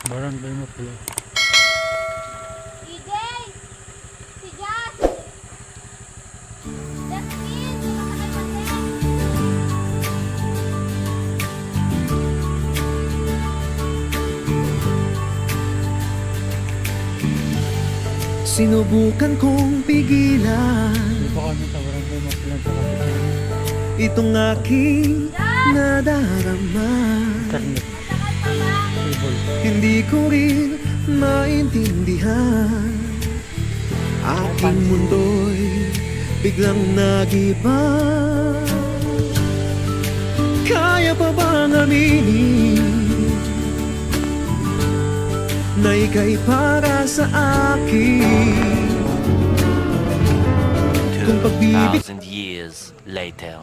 Barangay Mapula. EJ! Si Jazz! Justin! Sumakay kasi! Sinubukan kong pigilan Dito kami sa Barangay Mapula sa Kapitan. itong aking nadarama. Internet. Matagal pa ba? Cable. Hindi ko rin maintindihan. Aking mundo'y biglang nagiba. Kaya pa bang aminin na ika'y para sa akin? Kung pagbibig 2,000 years later.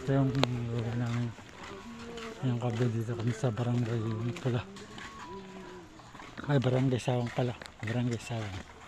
Ito yung lugar namin. Yung kabe dito kami sa Barangay Mapula. Ay, Barangay Sawang pala. Barangay Sawang.